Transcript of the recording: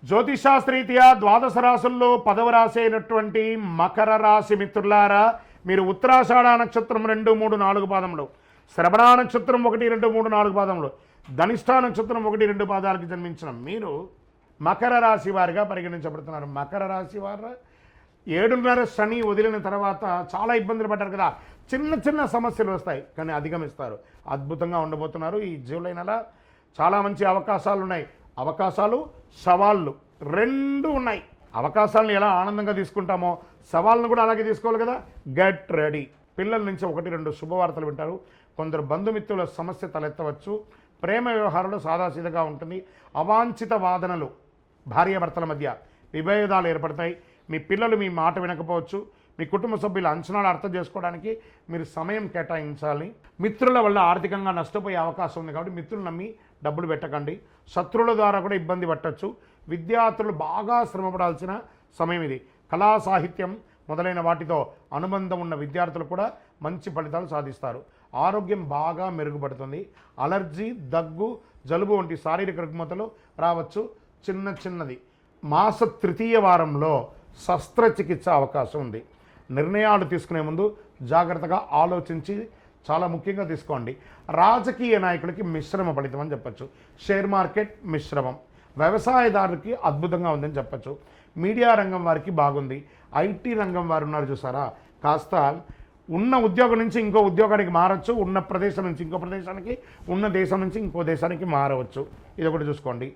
జ్యోతిషాస్త్రీత్యా ద్వాదశ రాశుల్లో 10వ రాశి అయినటువంటి మకర రాశి మిత్రులారా, మీరు ఉత్తరాషాఢ నక్షత్రం 2, 3, 4 పాదములు, శ్రవణ నక్షత్రం 1, 2, 3, 4 పాదములు, ధనిష్ఠ నక్షత్రం 1, 2 పాదాలకు జన్మించిన మీరు మకర రాశి వారిగా పరిగణించబడుతున్నారు. మకర రాశి వారు 7.5 శని వదిలిన తర్వాత చాలా ఇబ్బందులు పడ్డారు కదా, చిన్న చిన్న సమస్యలు వస్తాయి కానీ అధిగమిస్తారు. అద్భుతంగా ఉండబోతున్నారు. ఈ జూలై నెల చాలా మంచి అవకాశాలు ఉన్నాయి. అవకాశాలు సవాళ్ళు రెండు ఉన్నాయి. అవకాశాలను ఎలా ఆనందంగా తీసుకుంటామో సవాళ్ళను కూడా అలాగే తీసుకోవాలి కదా. Get ready. పిల్లల నుంచి 1, 2 శుభవార్తలు వింటారు. కొందరు బంధుమిత్రుల సమస్య తలెత్తవచ్చు. ప్రేమ వ్యవహారంలో సాదాసీదగా ఉంటుంది. అవాంఛిత వాదనలు భార్యాభర్తల మధ్య విభేదాలు ఏర్పడతాయి. మీ పిల్లలు మీ మాట వినకపోవచ్చు. మీ కుటుంబ సభ్యుల అంచనాలు అర్థం చేసుకోవడానికి మీరు సమయం కేటాయించాలి. మిత్రుల వల్ల ఆర్థికంగా నష్టపోయే అవకాశం ఉంది కాబట్టి మిత్రులు నమ్మి డబ్బులు పెట్టకండి. శత్రువుల ద్వారా కూడా ఇబ్బంది పట్టచ్చు. విద్యార్థులు బాగా శ్రమపడాల్సిన సమయం ఇది. కళా సాహిత్యం మొదలైన వాటితో అనుబంధం ఉన్న విద్యార్థులు కూడా మంచి ఫలితాలు సాధిస్తారు. ఆరోగ్యం బాగా మెరుగుపడుతుంది. అలర్జీ, దగ్గు, జలుబు వంటి శారీరక రుగ్మతలు రావచ్చు. చిన్నది మాస 3వ వారంలో శస్త్రచికిత్స అవకాశం ఉంది. నిర్ణయాలు తీసుకునే ముందు జాగ్రత్తగా ఆలోచించి చాలా ముఖ్యంగా తీసుకోండి. రాజకీయ నాయకులకి మిశ్రమ ఫలితం అని చెప్పచ్చు. షేర్ మార్కెట్ మిశ్రమం. వ్యవసాయదారులకి అద్భుతంగా ఉందని చెప్పచ్చు. మీడియా రంగం వారికి బాగుంది. ఐటీ రంగం వారు ఉన్నారు చూసారా, కాస్త ఉన్న ఉద్యోగం నుంచి ఇంకో ఉద్యోగానికి మారచ్చు. ఉన్న ప్రదేశం నుంచి ఇంకో ప్రదేశానికి, ఉన్న దేశం నుంచి ఇంకో దేశానికి మారవచ్చు. ఇది ఒకటి చూసుకోండి.